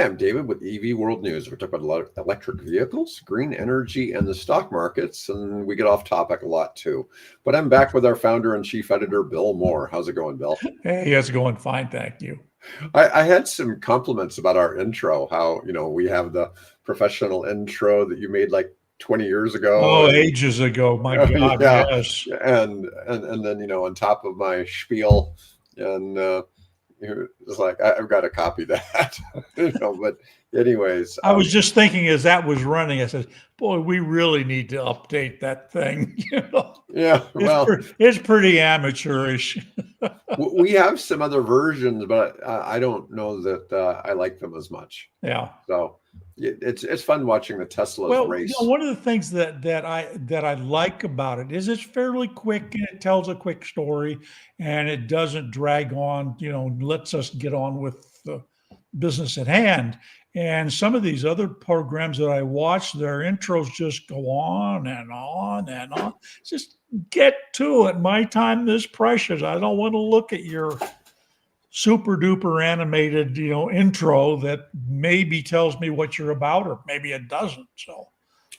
I'm David with EV World News. We talk about a lot of electric vehicles, green energy, and the stock markets, and we get off topic a lot too. But I'm back with our founder and chief editor, Bill Moore. How's it going, Bill? Hey, it's going fine, thank you. I had some compliments about our intro, how, we have the professional intro that you made like 20 years ago. Oh, ages ago, my God, yeah. yes. And then, on top of my spiel, and it's like, I've got to copy that, but anyways. I was just thinking as that was running, I said, boy, we really need to update that thing. Yeah, well, it's pretty amateurish. we have some other versions, but I don't know that I like them as much. Yeah. So it's fun watching the Teslas race. One of the things that I like about it is it's fairly quick and it tells a quick story and it doesn't drag on, lets us get on with the business at hand. And some of these other programs that I watch, their intros just go on and on and on. Just get to it. My time is precious. I don't want to look at your super duper animated, intro that maybe tells me what you're about, or maybe it doesn't. So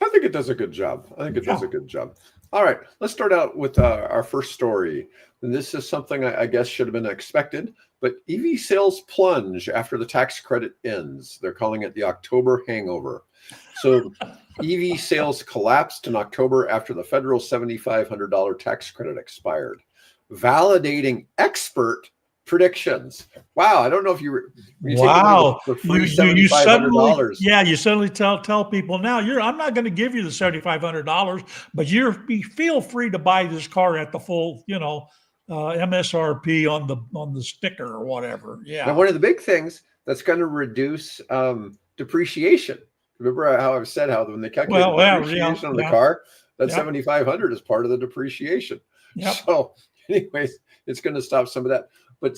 I think it does a good job. Does a good job. All right, let's start out with our first story. And this is something I guess should have been expected, but EV sales plunge after the tax credit ends. They're calling it the October hangover. So EV sales collapsed in October after the federal $7,500 tax credit expired, validating expert predictions. Wow, I don't know if you wow, the free $7,500. Yeah, you suddenly tell people now I'm not going to give you the $7,500, but feel free to buy this car at the full, MSRP on the sticker or whatever. Yeah. Now, one of the big things that's going to reduce depreciation. Remember how I've said how when they calculate the depreciation on the car, that 7,500 is part of the depreciation. Yep. So, anyways, it's going to stop some of that. But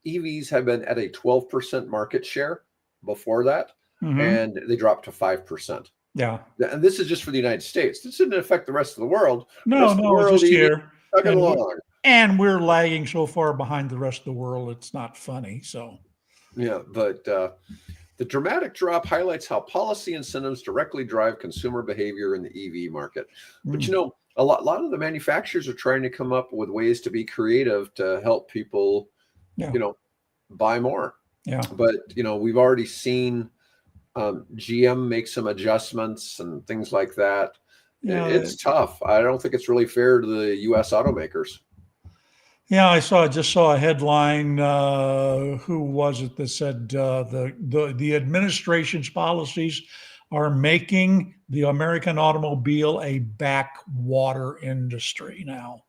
EVs have been at a 12% market share before that, and they dropped to 5%. Yeah. And this is just for the United States. This didn't affect the rest of the world. No, it's just here. And we're lagging so far behind the rest of the world, it's not funny. So, yeah, but the dramatic drop highlights how policy incentives directly drive consumer behavior in the EV market. But a lot of the manufacturers are trying to come up with ways to be creative to help people, buy more. Yeah. But we've already seen GM make some adjustments and things like that. Yeah, it's tough. I don't think it's really fair to the U.S. automakers. Yeah, I just saw a headline. Who was it that said the administration's policies are making the American automobile a backwater industry now?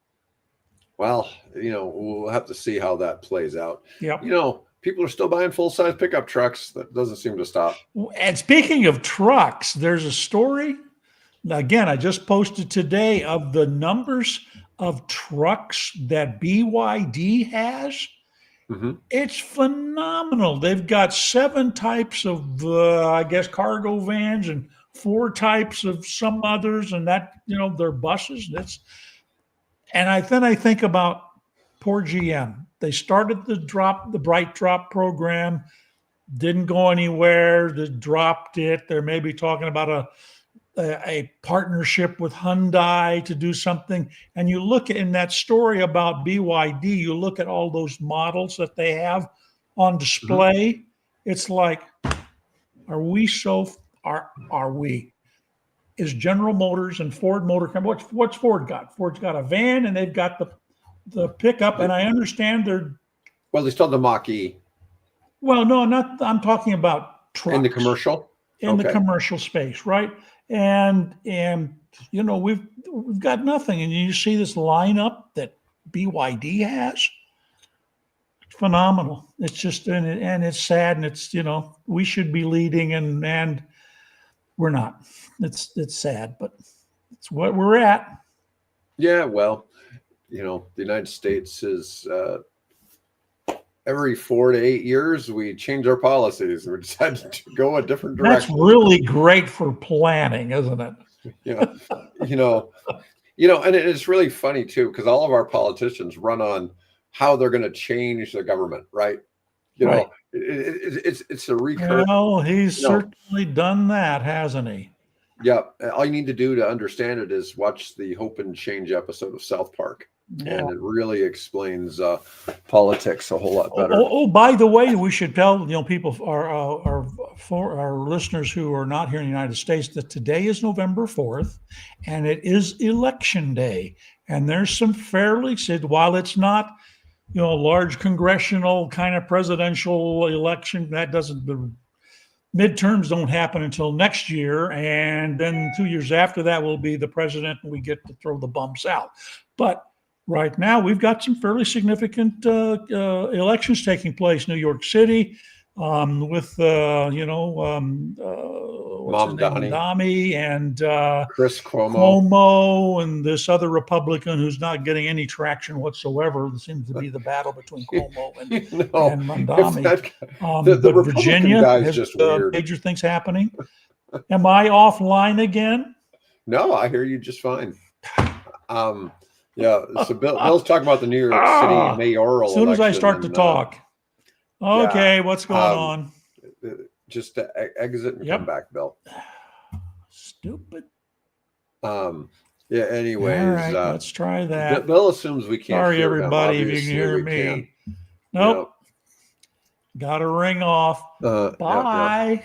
Well, we'll have to see how that plays out. Yep. People are still buying full-size pickup trucks. That doesn't seem to stop. And speaking of trucks, there's a story. Again, I just posted today of the numbers of trucks that BYD has. It's phenomenal. They've got 7 types of, cargo vans and 4 types of some others, and that, they're buses. Then I think about poor GM. They started the Bright Drop program, didn't go anywhere. They dropped it. They're maybe talking about a partnership with Hyundai to do something. And you look in that story about BYD, you look at all those models that they have on display. It's like, are we? Is General Motors and Ford Motor Company, what's Ford got? Ford's got a van and they've got the pickup. And I understand they still have the Mach-E. Well, no, I'm talking about trucks. In the commercial? In the commercial space, right? And we've got nothing, and you see this lineup that BYD has. It's phenomenal. It's just and it's sad, and it's we should be leading, and we're not. It's sad, but it's what we're at. Yeah, well, the United States is every 4 to 8 years, we change our policies. We decided to go a different direction. That's really great for planning, isn't it? Yeah. And it's really funny too, because all of our politicians run on how they're going to change the government, right? It's a recurring. Well, he's You know, certainly done that, hasn't he? yeah. All you need to do to understand it is watch the Hope and Change episode of South Park, Yeah. and it really explains politics a whole lot Oh, better. oh, by the way, we should tell people, for our listeners who are not here in the United States, that today is November 4th, and it is Election Day. And there's some fairly said, while it's not a large congressional kind of presidential election, that doesn't the midterms don't happen until next year, and then 2 years after that will be the president, and we get to throw the bumps out. But right now, we've got some fairly significant elections taking place. New York City, with what's his Mom name, Donnie, Mondami, and Chris Cuomo. Cuomo, and this other Republican who's not getting any traction whatsoever. It seems to be the battle between Cuomo and Mondami. The But Republican Virginia guy is has just weird. major things happening. Am I offline again? No, I hear you just fine. Yeah. So Bill's talking about the New York City mayoral. As soon as I election start to talk. Okay, what's going on? Just to exit and come back, Bill. Stupid. Yeah. Anyways, all right, let's try that. Bill assumes we can't. Sorry, hear everybody, him. if you can hear me. Can. Nope. Got to ring off. Bye.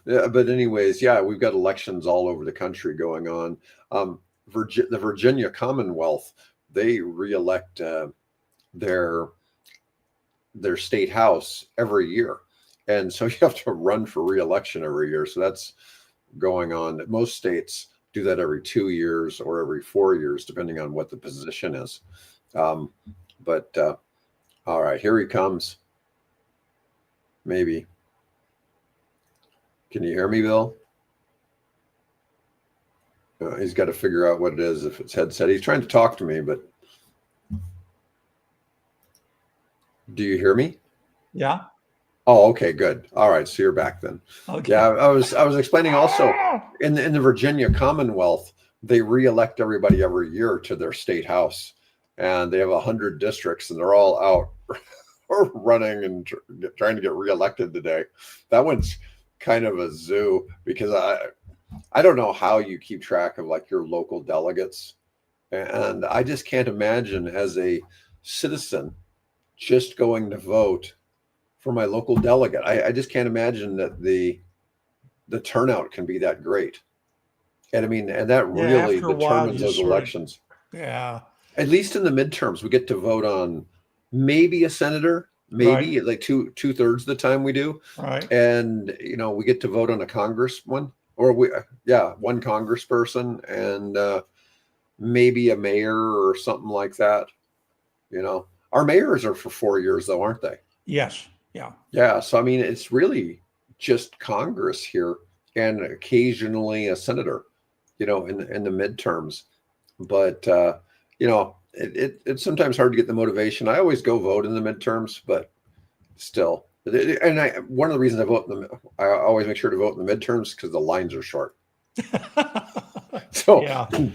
Yeah, but anyways, we've got elections all over the country going on. The Virginia Commonwealth, they reelect their state house every year, and so you have to run for reelection every year. So that's going on. Most states do that every 2 years or every 4 years, depending on what the position is. But all right, here he comes. Maybe. Can you hear me, Bill? He's got to figure out what it is, if it's headset. He's trying to talk to me, but do you hear me? Yeah. Oh, okay, good. All right, so you're back then. Okay. Yeah, I was explaining also in the Virginia Commonwealth, they reelect everybody every year to their state house, and they have 100 districts, and they're all out running and trying to get reelected today. That one's kind of a zoo, because I don't know how you keep track of like your local delegates, and I just can't imagine as a citizen just going to vote for my local delegate. I just can't imagine that the turnout can be that great. And I mean, and that really determines those elections. Yeah. At least in the midterms, we get to vote on maybe a senator, maybe like two-thirds of the time we do. Right. And, we get to vote on a congressman, or one congressperson, and maybe a mayor or something like that. Our mayors are for 4 years though, aren't they? Yes. Yeah. Yeah. So, I mean, it's really just Congress here, and occasionally a senator, in the midterms. But, it's sometimes hard to get the motivation. I always go vote in the midterms, but still. And one of the reasons I always make sure to vote in the midterms, because the lines are short. So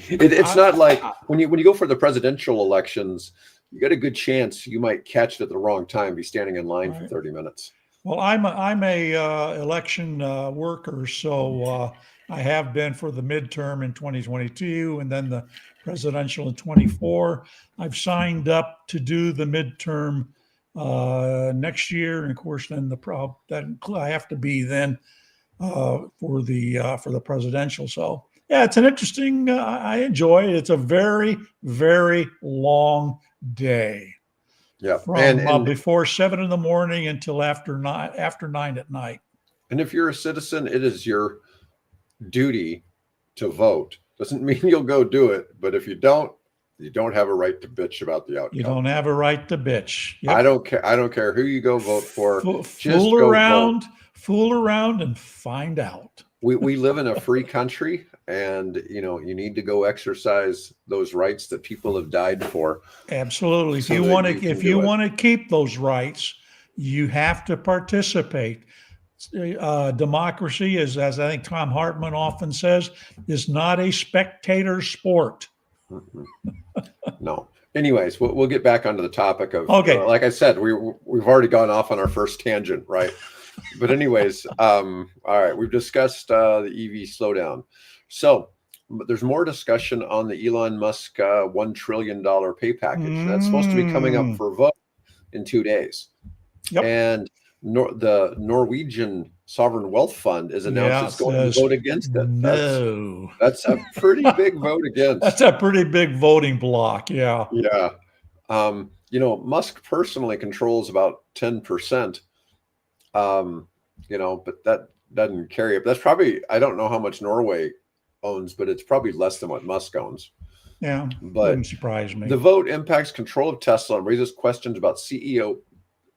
it's not like when you go for the presidential elections, you got a good chance you might catch it at the wrong time, be standing in line for 30 minutes. Well, I'm a election worker, so I have been for the midterm in 2022, and then the presidential in 24. I've signed up to do the midterm next year, and of course, then that I have to be then for the presidential. So yeah, it's an interesting. I enjoy it. It's a very, very long day. Yeah, from before 7 in the morning until after 9 at night. And if you're a citizen, it is your duty to vote. Doesn't mean you'll go do it, but if you don't have a right to bitch about the outcome. You don't have a right to bitch. Yep. I don't care who you go vote for. Fool around and find out. We live in a free country, and you need to go exercise those rights that people have died for. Absolutely. If you want to keep those rights, you have to participate. Democracy is, as I think Tom Hartman often says, is not a spectator sport. No. Anyways, we'll get back onto the topic of, Okay. like I said, we've already gone off on our first tangent, right? But anyways, all right, we've discussed the EV slowdown. So there's more discussion on the Elon Musk $1 trillion pay package. That's supposed to be coming up for vote in 2 days. Yep. And the Norwegian Sovereign Wealth Fund is announced it's going to vote against it. No. That's a pretty big vote against. That's a pretty big voting block. Yeah. Yeah. Musk personally controls about 10%. But that doesn't carry it. That's probably, I don't know how much Norway owns, but it's probably less than what Musk owns. Yeah. But wouldn't surprise me. The vote impacts control of Tesla and raises questions about CEO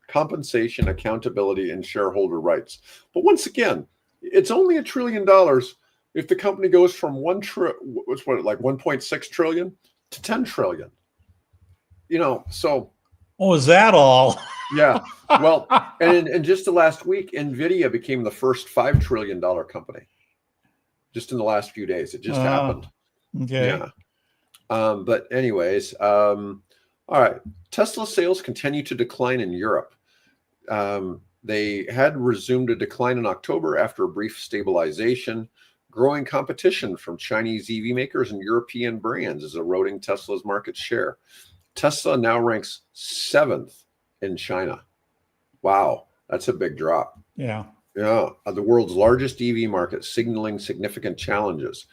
compensation, accountability, and shareholder rights. But once again, it's only $1 trillion if the company goes from 1.6 trillion to 10 trillion. So. Oh, is that all? Yeah. Well, and in just the last week, NVIDIA became the first $5 trillion company. Just in the last few days, it just happened. Okay. Yeah. But anyways, all right. Tesla sales continue to decline in Europe. They had resumed a decline in October after a brief stabilization. Growing competition from Chinese EV makers and European brands is eroding Tesla's market share. Tesla now ranks 7th in China. Wow, that's a big drop. Yeah. Yeah, the world's largest EV market, signaling significant challenges.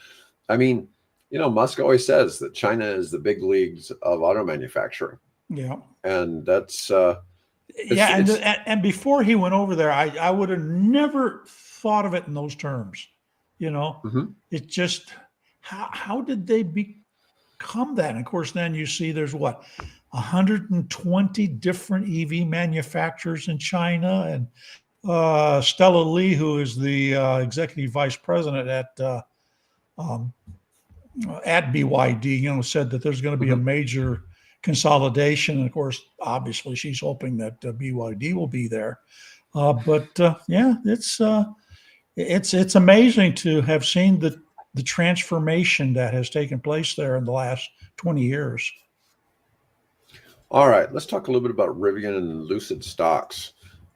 I mean, Musk always says that China is the big leagues of auto manufacturing. Yeah. And that's and before he went over there, I would have never thought of it in those terms. It's just how did they become that? And of course, then you see there's 120 different EV manufacturers in China, and Stella Lee, who is the executive vice president at BYD, said that there's going to be a major consolidation. And of course, obviously, she's hoping that BYD will be there. It's amazing to have seen the transformation that has taken place there in the last 20 years. All right, let's talk a little bit about Rivian and Lucid stocks.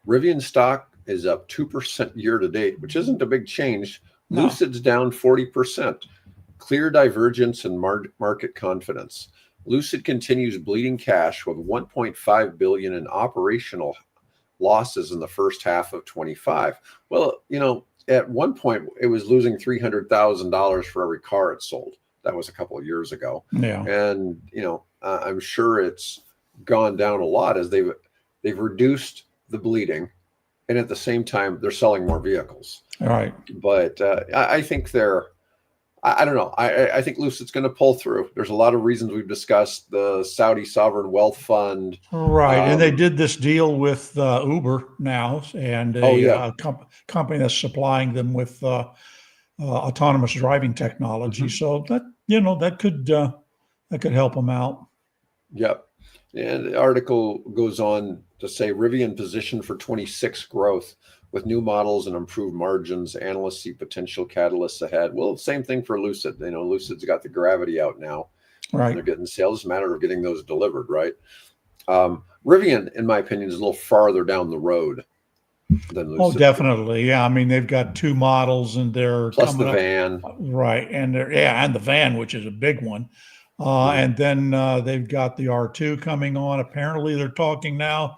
Rivian stock is up 2% year to date, which isn't a big change. No. Lucid's down 40%. Clear divergence in market confidence. Lucid continues bleeding cash with $1.5 billion in operational losses in the first half of 25. Well, at one point it was losing $300,000 for every car it sold. That was a couple of years ago. Yeah. And I'm sure it's gone down a lot as they've reduced the bleeding, and at the same time they're selling more vehicles. All right. But I think I don't know. I think Lucid's going to pull through. There's a lot of reasons we've discussed: the Saudi Sovereign Wealth Fund. Right. And they did this deal with Uber now, and a company that's supplying them with autonomous driving technology. So that could help them out. Yep. And the article goes on to say Rivian positioned for 26 growth with new models and improved margins. Analysts see potential catalysts ahead. Well, same thing for Lucid. Lucid's got the Gravity out now. Right. They're getting sales. It's a matter of getting those delivered, right? Rivian, in my opinion, is a little farther down the road than Lucid. Oh, definitely. Yeah. I mean, they've got 2 models and they're plus the van. Right. And and the van, which is a big one. And then they've got the R2 coming on. Apparently, they're talking now.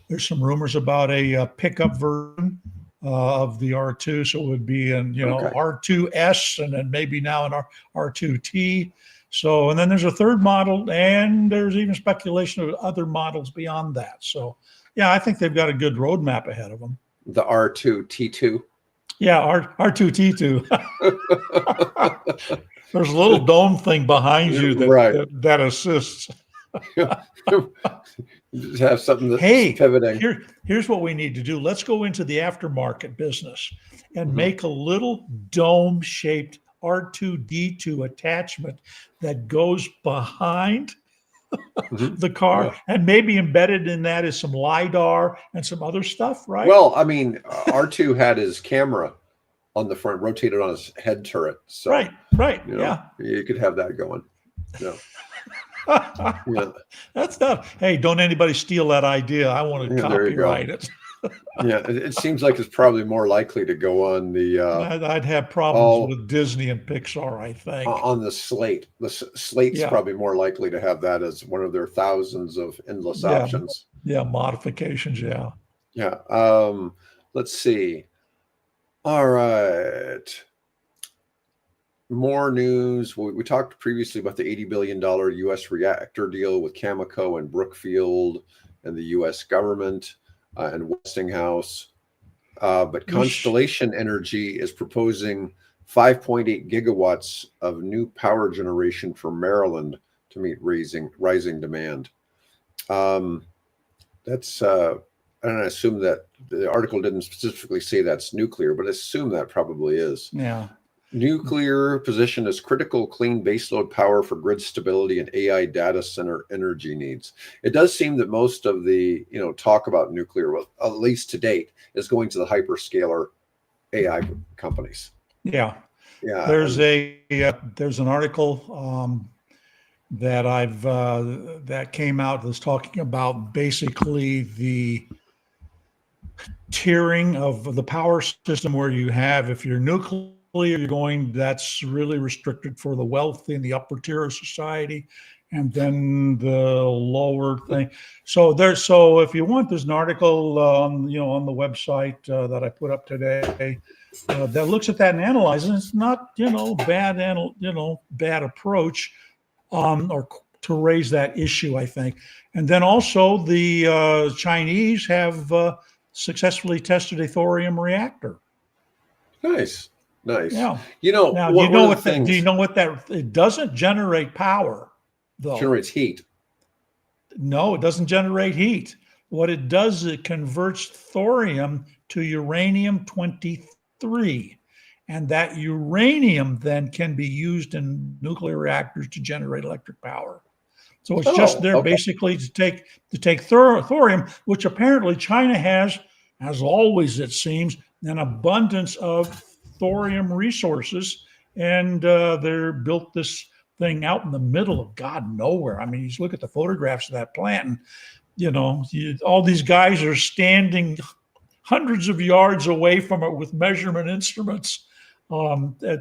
There's some rumors about a pickup version of the R2. So it would be R2S and then maybe now an R2T. So, and then there's a third model, and there's even speculation of other models beyond that. So, yeah, I think they've got a good roadmap ahead of them. The R2T2. Yeah, R2T2. There's a little dome thing behind you that assists. Just have something that's pivoting. Here's what we need to do. Let's go into the aftermarket business and make a little dome-shaped R2D2 attachment that goes behind the car, and maybe embedded in that is some LiDAR and some other stuff, right? Well, I mean, R2 had his camera on the front, rotated on his head turret. So, right. You could have that going. Yeah. Yeah, That's not, hey, don't anybody steal that idea. I want to yeah, there you go. copyright it. Yeah, it seems like it's probably more likely to go on the I'd have problems all with Disney and Pixar, I think. on the slate. The slate's Yeah. probably more likely to have that as one of their thousands of endless Yeah. options. Yeah. Modifications. Yeah. Yeah. Let's see. All right. More news. We talked previously about the $80 billion U.S. reactor deal with Cameco and Brookfield and the U.S. government and Westinghouse. But Which, Constellation Energy is proposing 5.8 gigawatts of new power generation for Maryland to meet rising demand. That's and I assume that the article didn't specifically say that's nuclear, but I assume that probably is. yeah. Nuclear position as critical clean baseload power for grid stability and AI data center energy needs. It does seem that most of the talk about nuclear, well, at least to date, is going to the hyperscaler AI companies. Yeah. Yeah, There's and there's an article that that came out that's talking about basically the tiering of the power system where you have, if you're nuclear, you're going, that's really restricted for the wealthy and the upper tier of society, and then the lower thing. So if you want, there's an article on the website that I put up today that looks at that and analyzes. It's not bad approach or to raise that issue, I think. And then also the Chinese have successfully tested a thorium reactor. nice, nice. Yeah. Now, do you One know of the what that? Do you things know what that? It doesn't generate power, though. generates heat. No, it doesn't generate heat. What it does is it converts thorium to uranium 23. And that uranium then can be used in nuclear reactors to generate electric power. So it's just Oh, there okay. basically to take thorium, which apparently China has, as always it seems, an abundance of thorium resources, and they're built this thing out in the middle of God nowhere. I mean, you look at the photographs of that plant, and all these guys are standing hundreds of yards away from it with measurement instruments,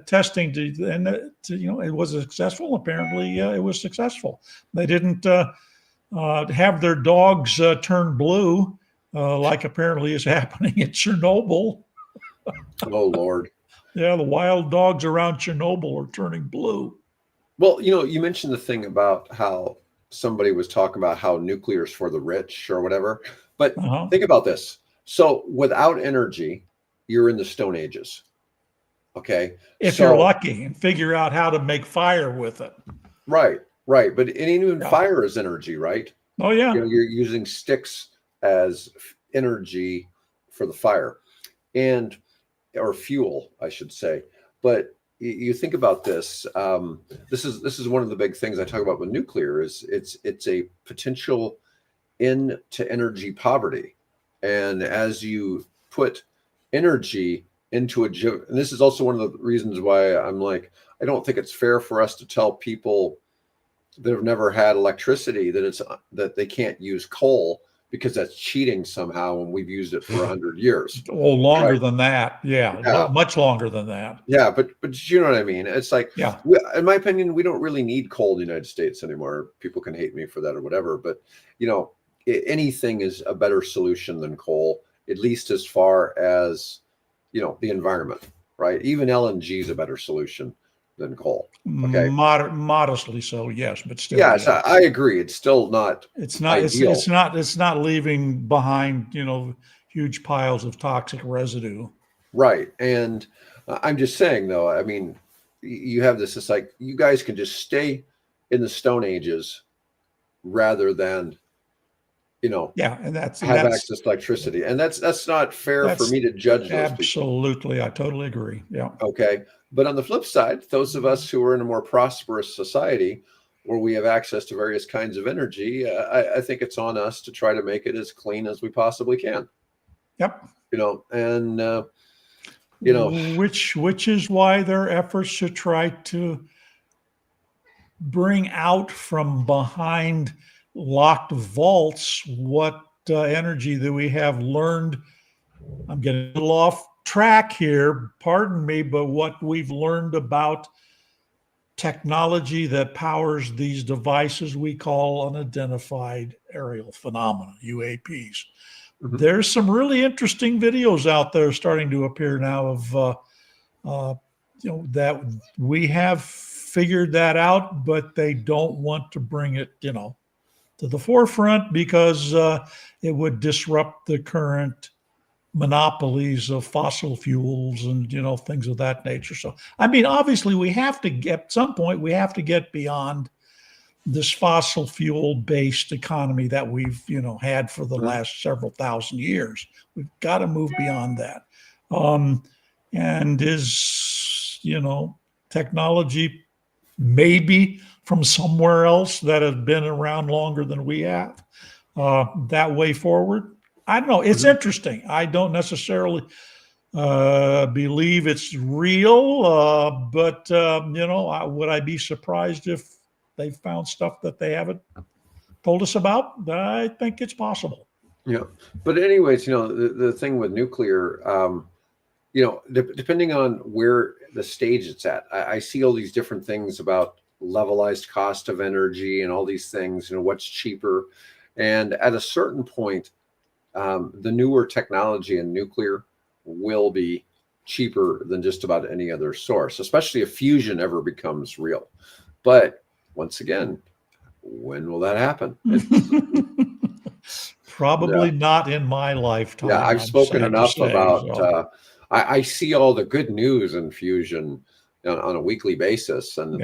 testing it was successful. Apparently, it was successful. They didn't have their dogs turn blue, like apparently is happening at Chernobyl. Oh Lord. Yeah, the wild dogs around Chernobyl are turning blue. Well, you mentioned the thing about how somebody was talking about how nuclear is for the rich or whatever. But Uh-huh. think about this. So without energy, you're in the Stone Ages. Okay. If you're So lucky and figure out how to make fire with it. right, right. But even Yeah. fire is energy, right? Oh yeah. You're using sticks as energy for the fire and or fuel, I should say. But you think about this. This is one of the big things I talk about with nuclear is it's a potential into energy poverty. And as you put energy into and this is also one of the reasons why I'm like, I don't think it's fair for us to tell people that have never had electricity that they can't use coal because that's cheating somehow and we've used it for 100 years. Oh, longer Right. than that. Yeah, Yeah. much longer than that. Yeah, but you know what I mean? It's like, Yeah. in my opinion, we don't really need coal in the United States anymore. People can hate me for that or whatever, but anything is a better solution than coal, at least as far as the environment, right? Even LNG is a better solution than coal. Okay. Modestly so, yes, but still, Yes, yeah. I agree. It's still not It's not. ideal. It's not leaving behind huge piles of toxic residue. Right. And I'm just saying, though, I mean, you have this, it's like you guys can just stay in the Stone Ages rather than, Yeah, and have access to electricity. And that's not fair for that's me to judge those people. absolutely. I totally agree. Yeah. Okay. But on the flip side, those of us who are in a more prosperous society where we have access to various kinds of energy, I think it's on us to try to make it as clean as we possibly can. Yep. And Which is why their efforts to try to bring out from behind locked vaults what energy that we have learned. I'm getting a little off track here, pardon me, but what we've learned about technology that powers these devices we call unidentified aerial phenomena, UAPs. Mhm. There's some really interesting videos out there starting to appear now of that we have figured that out, but they don't want to bring it, to the forefront because it would disrupt the current monopolies of fossil fuels and things of that nature. So I mean, obviously we have to get, at some point we have to get beyond this fossil fuel based economy that we've had for the last several thousand years. We've got to move beyond that. And is technology maybe from somewhere else that has been around longer than we have, that way forward? I don't know. It's interesting. I don't necessarily believe it's real, but would I be surprised if they found stuff that they haven't told us about? I think it's possible. Yeah. But anyways, the thing with nuclear, depending on where the stage it's at, I see all these different things about levelized cost of energy and all these things, what's cheaper. And at a certain point, the newer technology in nuclear will be cheaper than just about any other source, especially if fusion ever becomes real. But once again, when will that happen? Probably not in my lifetime. Yeah, I've spoken enough about. So. I see all the good news in fusion on a weekly basis, but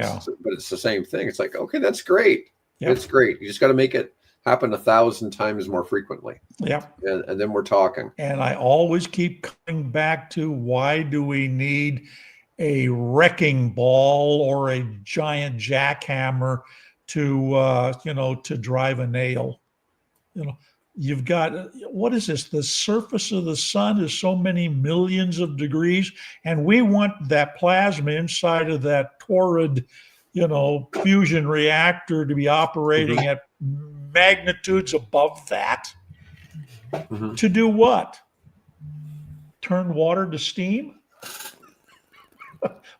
it's the same thing. It's like, okay, that's great. Yep. It's great. You just got to make it happen 1,000 times more frequently. Yeah, and then we're talking. And I always keep coming back to, why do we need a wrecking ball or a giant jackhammer to drive a nail? You've got, what is this? The surface of the sun is so many millions of degrees, and we want that plasma inside of that torrid, fusion reactor to be operating at magnitudes above that. To do what? Turn water to steam?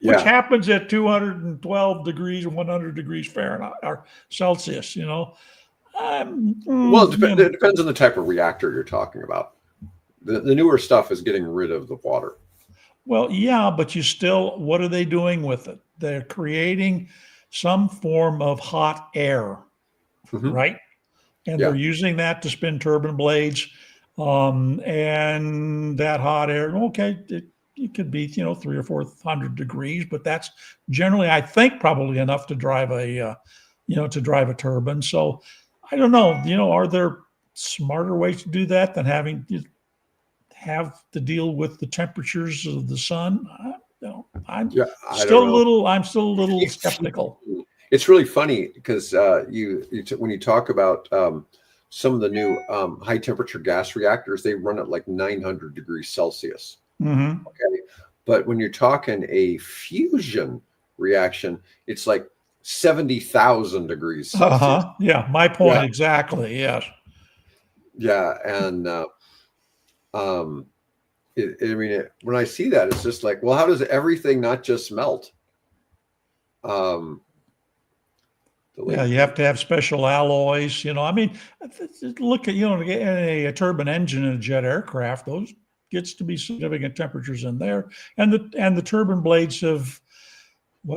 Which happens at 212 degrees and 100 degrees Fahrenheit or Celsius, Well, it depends on the type of reactor you're talking about. The newer stuff is getting rid of the water. Well, yeah, but what are they doing with it? They're creating some form of hot air, right? And they're using that to spin turbine blades. And that hot air, okay, it could be, 300 or 400 degrees, but that's generally, I think, probably enough to drive a turbine. So I don't know, are there smarter ways to do that than having to have to deal with the temperatures of the sun? I'm still a little skeptical. It's really funny because when you talk about some of the new high temperature gas reactors, they run at like 900 degrees Celsius. Okay, but when you're talking a fusion reaction, it's like 70,000 degrees Celsius. Yeah, my point exactly. Yes. Yeah, and when I see that, it's just like, well, how does everything not just melt? Yeah, you have to have special alloys. Look at a turbine engine in a jet aircraft. Those gets to be significant temperatures in there, and the turbine blades have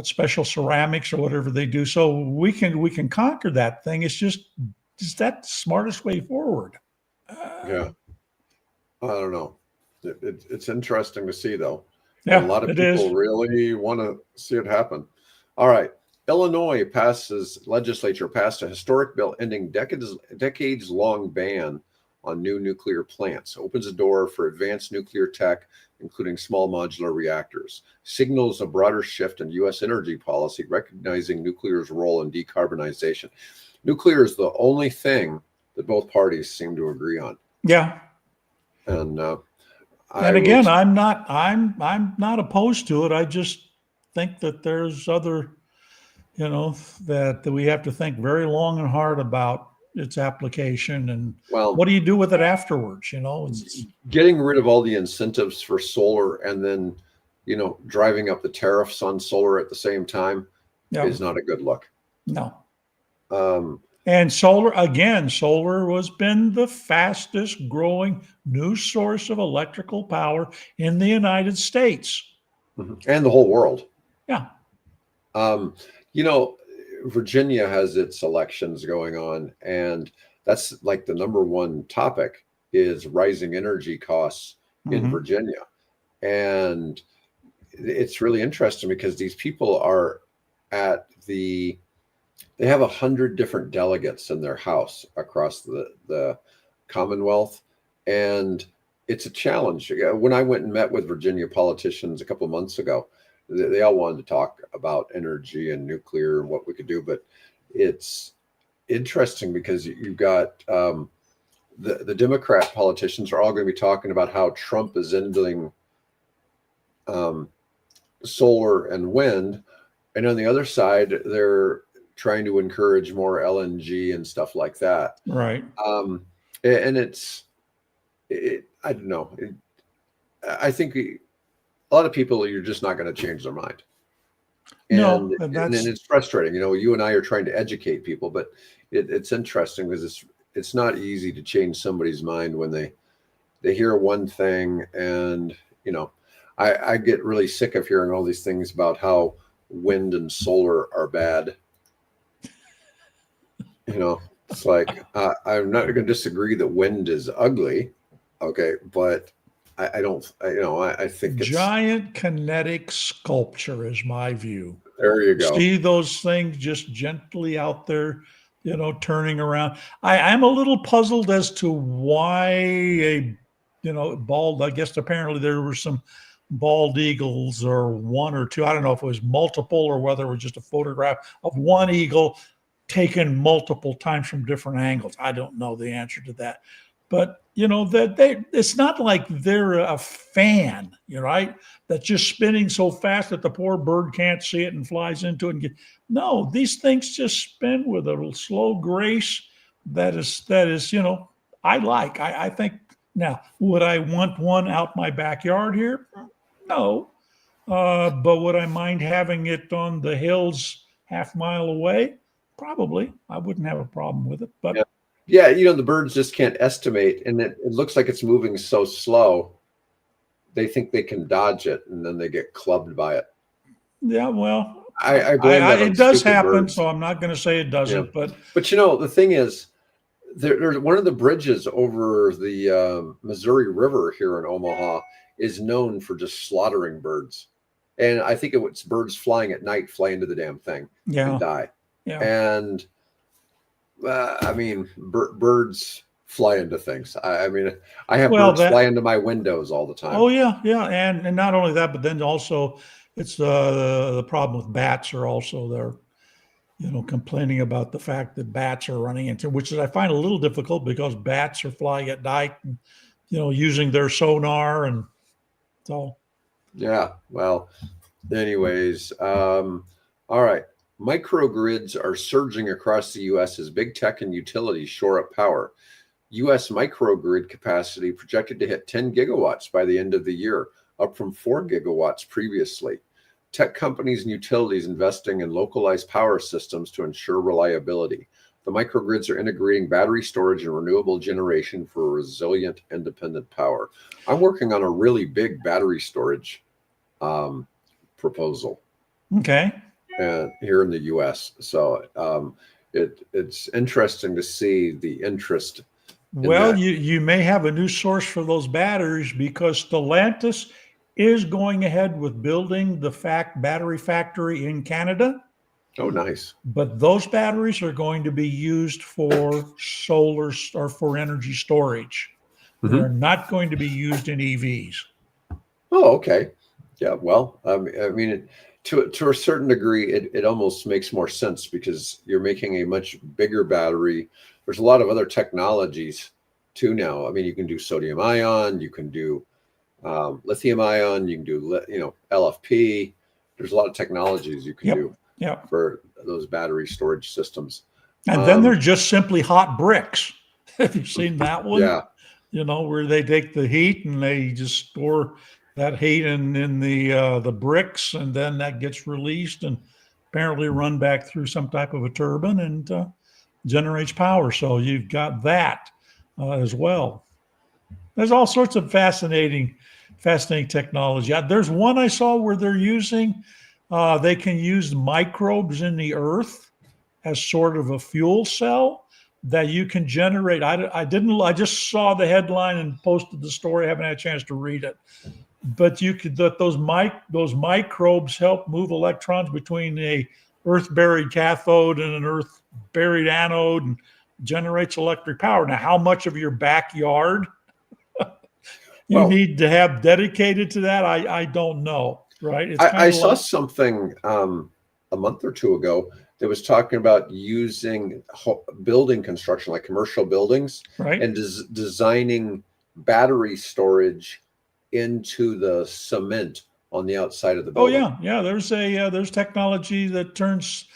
special ceramics or whatever they do. So we can conquer that thing. It's just, is that the smartest way forward? I don't know. It's interesting to see, though. Yeah, a lot of people really want to see it happen. All right. Illinois legislature passed a historic bill ending decades-long ban on new nuclear plants, opens a door for advanced nuclear tech, including small modular reactors, signals a broader shift in U.S. energy policy, recognizing nuclear's role in decarbonization. Nuclear is the only thing that both parties seem to agree on. Yeah. And again, I'm not opposed to it. I just think that there's other that we have to think very long and hard about its application and what Well, do you do with it afterwards? It's getting rid of all the incentives for solar and then, driving up the tariffs on solar at the same time yeah, is not a good look. no. Um, And solar has been the fastest growing new source of electrical power in the United States. and the whole world. Yeah. Um, you know, Virginia has its elections going on, and that's like the number one topic is rising energy costs in Hmm. Virginia. And it's really interesting because these people are at they have 100 different delegates in their house across the Commonwealth, and it's a challenge. When I went and met with Virginia politicians a couple of months ago, they all wanted to talk about energy and nuclear and what we could do, but it's interesting because you've got the Democrat politicians are all going to be talking about how Trump is ending um, solar and wind, and on the other side, they're trying to encourage more LNG and stuff like that. Right. And I don't know. I think a lot of people, you're just not going to change their mind. No, And then that's it's frustrating. You and I are trying to educate people, but it's interesting because it's not easy to change somebody's mind when they hear one thing. And I get really sick of hearing all these things about how wind and solar are bad. It's like I'm not going to disagree that wind is ugly, okay, but I don't. I think it's giant kinetic sculpture, is my view. there. You go. See those things just gently out there, turning around. I'm a little puzzled as to why bald. I guess apparently there were some bald eagles or one or two. I don't know if it was multiple or whether it was just a photograph of one eagle taken multiple times from different angles. I don't know the answer to that. But that it's not like they're a fan, right? That's just spinning so fast that the poor bird can't see it and flies into it. No, these things just spin with a slow grace that is, I like. I think now, would I want one out my backyard here? No. But would I mind having it on the hills half mile away? Probably. I wouldn't have a problem with it. But Yeah, the birds just can't estimate, and it looks like it's moving so slow. They think they can dodge it, and then they get clubbed by it. yeah, well, I blame that on it does stupid happen. birds. So I'm not going to say it Yeah, doesn't. But but the thing is, there's one of the bridges over the Missouri River here in Omaha is known for just slaughtering birds, and I think it's birds flying at night fly into the damn thing and yeah, die. yeah. And I mean, birds fly into things. I mean, I have Well, birds fly that. into my windows all the time. Oh yeah, yeah, and not only that, but then also it's the problem with bats are also there. Complaining about the fact that bats are running into, which is I find a little difficult because bats are flying at night and using their sonar and so. Yeah. Well, anyways, all right. Microgrids are surging across the U.S. as big tech and utilities shore up power. U.S. microgrid capacity projected to hit 10 gigawatts by the end of the year, up from 4 gigawatts previously. Tech companies and utilities investing in localized power systems to ensure reliability. The microgrids are integrating battery storage and renewable generation for resilient, independent power. I'm working on a really big battery storage proposal Okay. here in the U.S. So it's interesting to see the interest in Well, that. you may have a new source for those batteries because Stellantis is going ahead with building the battery factory in Canada. Oh, nice. But those batteries are going to be used for solar or for energy storage. They're Mm-hmm. not going to be used in EVs. Oh, okay. Yeah. Well, I mean, to a certain degree, it almost makes more sense because you're making a much bigger battery. There's a lot of other technologies too now. I mean, you can do sodium ion, you can do lithium ion, you can do LFP. There's a lot of technologies you can Yep. do. Yeah. for those battery storage systems. And then there's just simply hot bricks. Have you seen that one? Yeah. You know, where they take the heat and they just store that heat in the bricks, and then that gets released and apparently run back through some type of a turbine and generates power. So you've got that as well. There's all sorts of fascinating technology. There's one I saw where they're using, they can use microbes in the earth as sort of a fuel cell that you can generate. I just saw the headline and posted the story. I haven't had a chance to read it. But you could, those microbes help move electrons between a earth-buried cathode and an earth-buried anode and generates electric power. Now, how much of your backyard you need to have dedicated to that, I don't know, right? It's I saw something a month or two ago that was talking about using building construction, like commercial buildings, right, and designing battery storage into the cement on the outside of the building. Oh yeah. There's technology that turns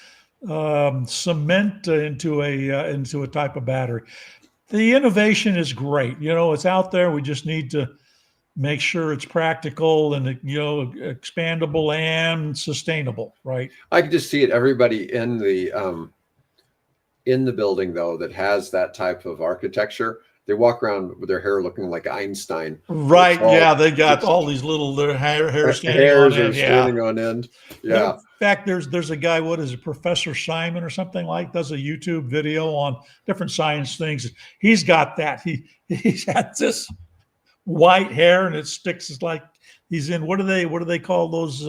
cement into a type of battery. The innovation is great. You know, it's out there. We just need to make sure it's practical and, you know, expandable and sustainable, right? I can just see it. Everybody in the building, though, that has that type of architecture, they walk around with their hair looking like Einstein. Right. Yeah. They got all these little hair standing hairs on end. standing on end. Yeah. In fact, there's a guy, what is it, Professor Simon or something like, does a YouTube video on different science things. He's got that. He's had this white hair and it sticks. It's like he's in, what do they call those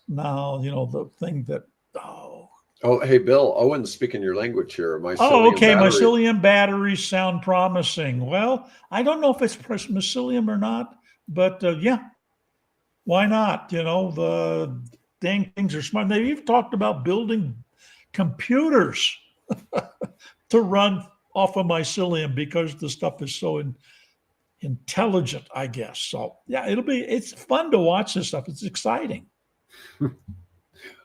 now, you know, the thing that hey Bill, Owen's speaking your language here. Mycelium batteries sound promising. Well, I don't know if it's mycelium or not, but yeah, why not? You know, the dang things are smart. They've even talked about building computers to run off of mycelium because the stuff is so intelligent, I guess. So yeah, it's fun to watch this stuff. It's exciting.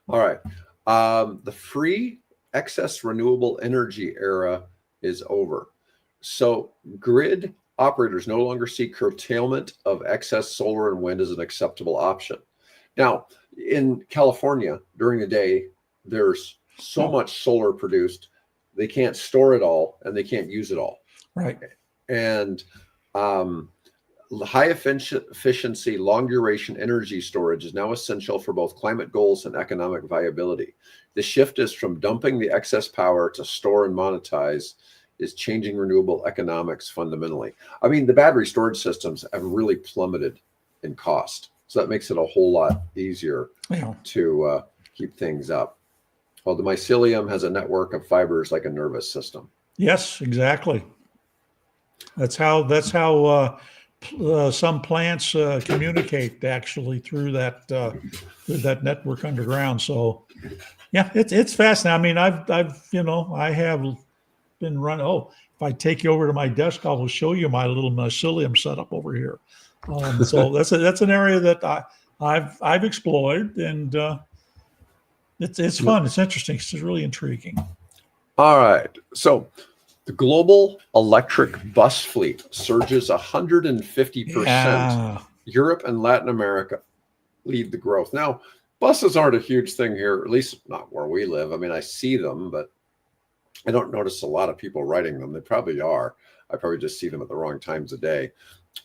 All right. The free excess renewable energy era is over. So grid operators no longer see curtailment of excess solar and wind as an acceptable option. Now, in California, during the day, there's so much solar produced, they can't store it all and they can't use it all. Right. And high efficiency, long duration energy storage is now essential for both climate goals and economic viability. The shift is from dumping the excess power to store and monetize is changing renewable economics fundamentally. I mean, the battery storage systems have really plummeted in cost. So that makes it a whole lot easier to keep things up. Well, the mycelium has a network of fibers like a nervous system. Yes, exactly. That's how some plants communicate actually through that network underground. So yeah, it's fascinating. I mean, I have been running. Oh, if I take you over to my desk, I will show you my little mycelium setup over here. So that's an area that I've explored, and it's fun. It's interesting. It's really intriguing. All right. So the global electric bus fleet surges 150%. Yeah. Europe and Latin America lead the growth. Now, buses aren't a huge thing here, at least not where we live. I mean, I see them, but I don't notice a lot of people riding them. They probably are. I probably just see them at the wrong times of day.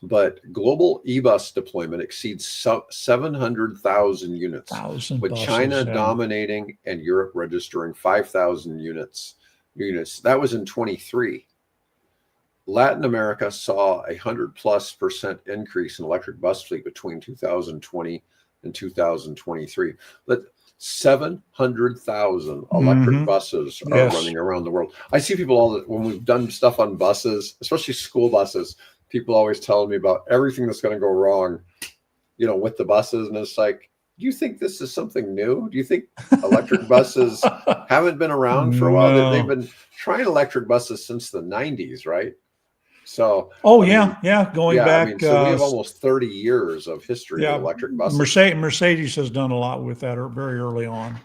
But global e-bus deployment exceeds 700,000 units, with buses, China dominating and Europe registering 5,000 units. That was in 23. Latin America saw 100+% increase in electric bus fleet between 2020 and 2023. But 700,000 electric buses are running around the world. I see people when we've done stuff on buses, especially school buses, people always telling me about everything that's going to go wrong, with the buses. And it's like, do you think this is something new? Do you think electric buses haven't been around for a while? No. They've been trying electric buses since the 90s, right? So, going back. So we have almost 30 years of history of electric buses. Mercedes has done a lot with that very early on.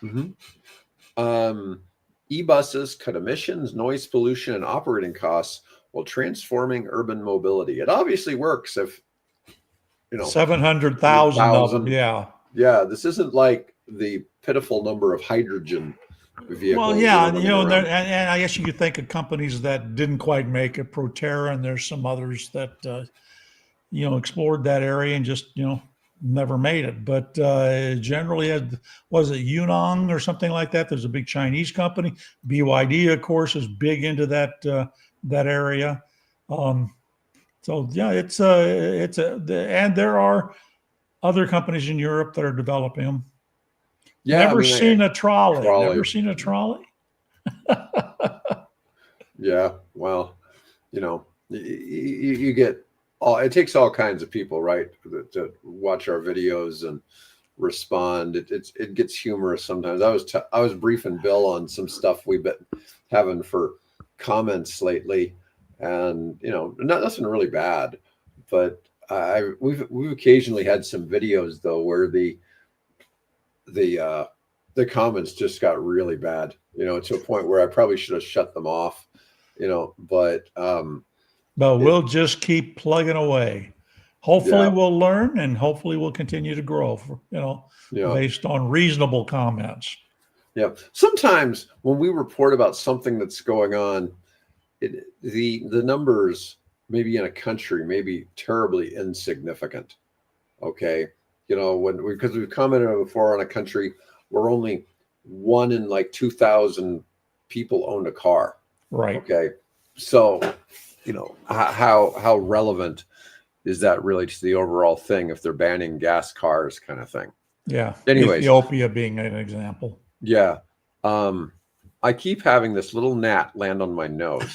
Mhm. E-buses cut emissions, noise pollution, and operating costs while transforming urban mobility. It obviously works if, you know, 700,000 of them. 100,000. Yeah. Yeah, this isn't like the pitiful number of hydrogen Well, vehicles, yeah, running around. and I guess you could think of companies that didn't quite make it, Proterra, and there's some others that explored that area and just never made it. But generally, was it Yunong or something like that? There's a big Chinese company. BYD, of course, is big into that area. So yeah, and there are other companies in Europe that are developing them. Yeah, I Never mean, seen a trolley. Never trolley. seen a trolley. Yeah, well, you get all. It takes all kinds of people, right, to watch our videos and respond. It gets humorous sometimes. I was briefing Bill on some stuff we've been having for comments lately, and nothing really bad, but we've occasionally had some videos though where the comments just got really bad, to a point where I probably should have shut them off, but we'll just keep plugging away. Hopefully yeah, we'll learn, and hopefully we'll continue to grow, yeah, based on reasonable comments. yeah. Sometimes when we report about something that's going on, the numbers maybe in a country may be terribly insignificant. Okay, because we've commented before on a country where only 1 in like 2,000 people owned a car. Right. Okay, so how relevant is that really to the overall thing if they're banning gas cars, kind of thing? Yeah. Anyways, Ethiopia being an example. yeah. I keep having this little gnat land on my nose.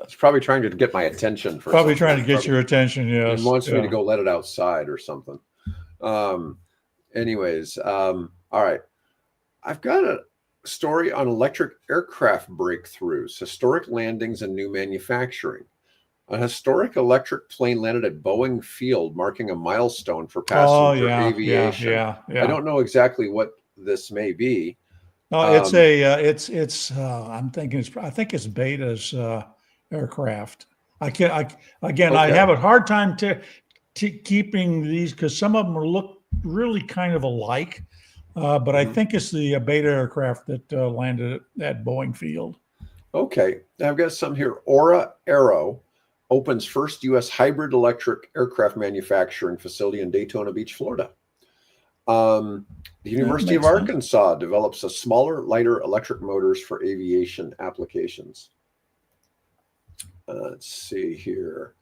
It's probably trying to get my attention. Probably trying to get your attention. Yes. It wants me to go let it outside or something. Anyways, all right. I've got a story on electric aircraft breakthroughs, historic landings, and new manufacturing. A historic electric plane landed at Boeing Field, marking a milestone for passenger aviation. Yeah. I don't know exactly what this may be. No, it's I'm thinking I think it's Beta's aircraft. I have a hard time keeping these because some of them look really kind of alike. But I think it's the Beta aircraft that landed at Boeing Field. Okay. I've got some here. Aura Aero opens first U.S. hybrid electric aircraft manufacturing facility in Daytona Beach, Florida. The University of Arkansas develops a smaller, lighter electric motors for aviation applications. Let's see here.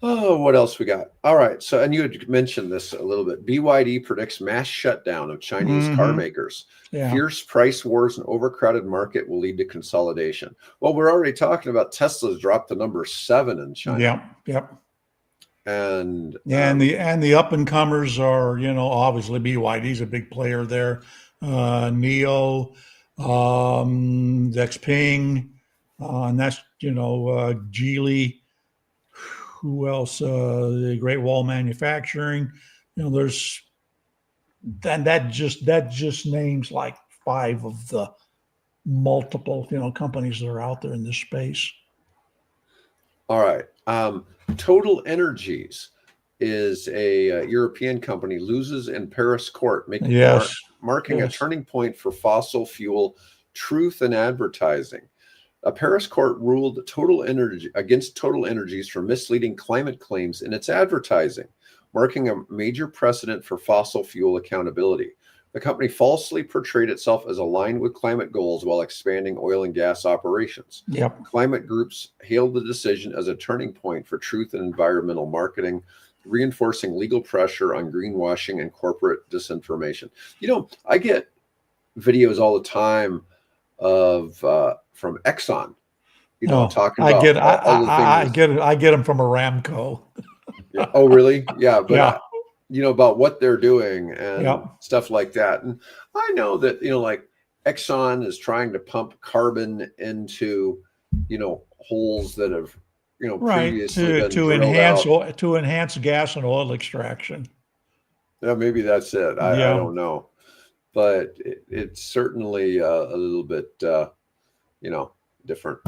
Oh, what else we got? All right. So, and you had mentioned this a little bit. BYD predicts mass shutdown of Chinese car makers. Yeah. Fierce price wars and overcrowded market will lead to consolidation. Well, we're already talking about Tesla's dropped to number 7 in China. Yep. And the up and comers are, obviously BYD's a big player there. NIO, Xpeng, and that's Geely. Who else? The Great Wall Manufacturing. There's that just names like 5 of the multiple companies that are out there in this space. All right. Total Energies is a European company, loses in Paris court, marking a turning point for fossil fuel truth in advertising. A Paris court ruled against Total Energies for misleading climate claims in its advertising, marking a major precedent for fossil fuel accountability. The company falsely portrayed itself as aligned with climate goals while expanding oil and gas operations. Yep. Climate groups hailed the decision as a turning point for truth in environmental marketing, reinforcing legal pressure on greenwashing and corporate disinformation. I get videos all the time of from Exxon, talking about I get them from Aramco. Yeah. Oh, really? Yeah, but about what they're doing and stuff like that. And I know that like Exxon is trying to pump carbon into holes that have previously been to enhance gas and oil extraction. Yeah, maybe that's it. I don't know. but it's certainly a little bit, different.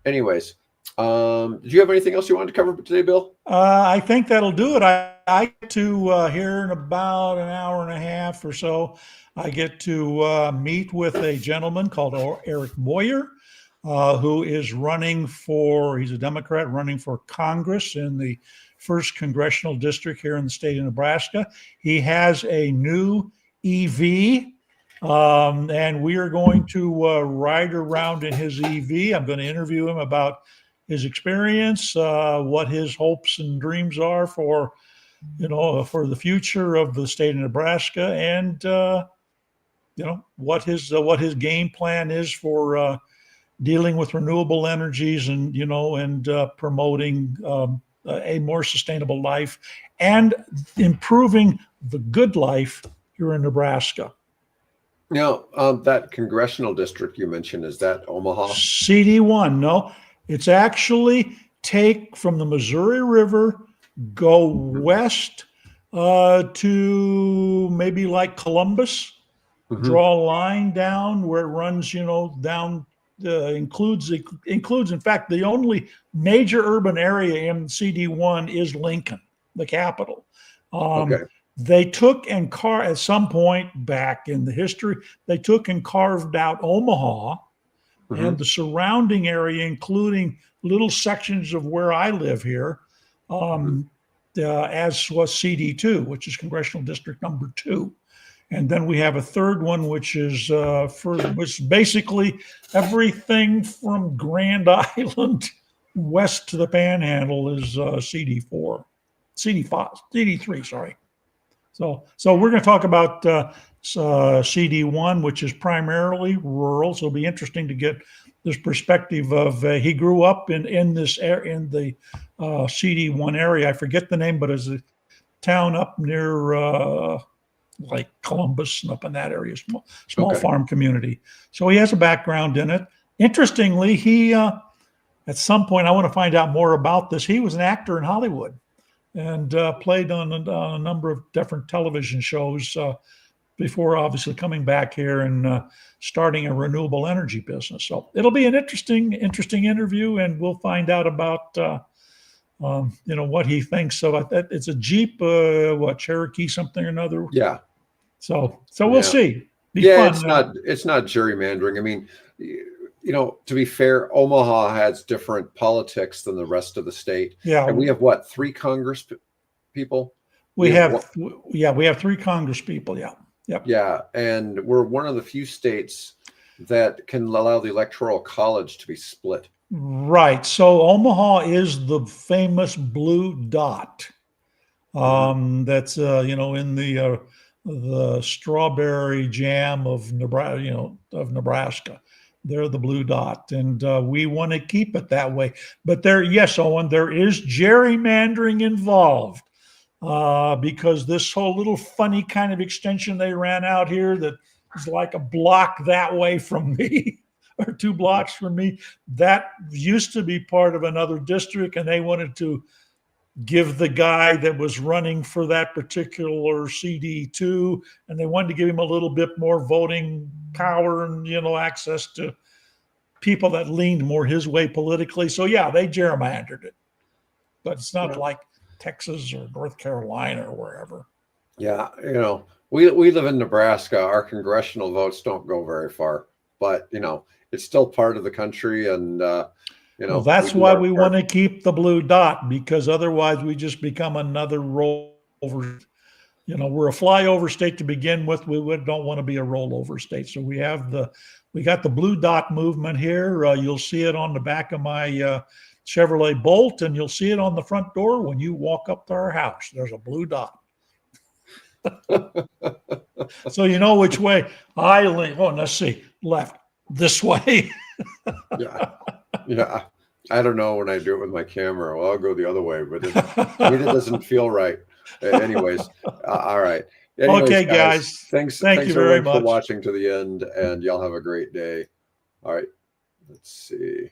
Anyways, did you have anything else you wanted to cover today, Bill? I think that'll do it. I get to here in about an hour and a half or so. I get to meet with a gentleman called Eric Boyer, who is running for. He's a Democrat running for Congress in the first congressional district here in the state of Nebraska. He has a new EV. And we are going to ride around in his EV. I'm going to interview him about his experience, what his hopes and dreams are for, for the future of the state of Nebraska, and what his game plan is for dealing with renewable energies and promoting a more sustainable life and improving the good life here in Nebraska. Now, that congressional district you mentioned, is that Omaha? CD1, no. It's actually take from the Missouri River, go west to maybe like Columbus, draw a line down where it runs, down, includes, in fact, the only major urban area in CD1 is Lincoln, the capital. Okay. They took and at some point back in the history, they took and carved out Omaha and the surrounding area, including little sections of where I live here, as was CD2, which is Congressional District number 2. And then we have a third one, which is which basically everything from Grand Island west to the Panhandle is CD4, CD5, CD3, sorry. So we're going to talk about CD1, which is primarily rural. So it'll be interesting to get this perspective of he grew up in the CD1 area. I forget the name, but it's a town up near like Columbus and up in that area, small farm community. So he has a background in it. Interestingly, he at some point, I want to find out more about this. He was an actor in Hollywood and played on a number of different television shows before obviously coming back here and starting a renewable energy business. So it'll be an interesting interview, and we'll find out about what he thinks of it. It's a Jeep, Cherokee something or another. Yeah. So we'll see. Fun. It's not gerrymandering. I mean, to be fair, Omaha has different politics than the rest of the state. Yeah. And we have 3 Congress people? We have 3 Congress people. Yeah. Yep. Yeah. And we're one of the few states that can allow the Electoral College to be split. Right. So Omaha is the famous blue dot. That's in the strawberry jam of Nebraska. They're the blue dot, and we want to keep it that way. But Owen, there is gerrymandering involved because this whole little funny kind of extension they ran out here that is like a block that way from me or 2 blocks from me, that used to be part of another district, and they wanted to give the guy that was running for that particular CD2, and they wanted to give him a little bit more voting power and, access to people that leaned more his way politically. So yeah, they gerrymandered it, but it's not like Texas or North Carolina or wherever. Yeah. We live in Nebraska. Our congressional votes don't go very far, but it's still part of the country. And, well, that's why we want to keep the blue dot, because otherwise we just become another rollover. We're a flyover state to begin with. We don't want to be a rollover state. So we got the blue dot movement here. You'll see it on the back of my Chevrolet Bolt, and you'll see it on the front door when you walk up to our house. There's a blue dot. So you know which way I lean. Oh, let's see. Left. This way. Yeah. I don't know when I do it with my camera. Well, I'll go the other way, but it doesn't feel right. Anyways, all right. Anyways, okay, guys. Thanks you very much for watching to the end, and y'all have a great day. All right. Let's see.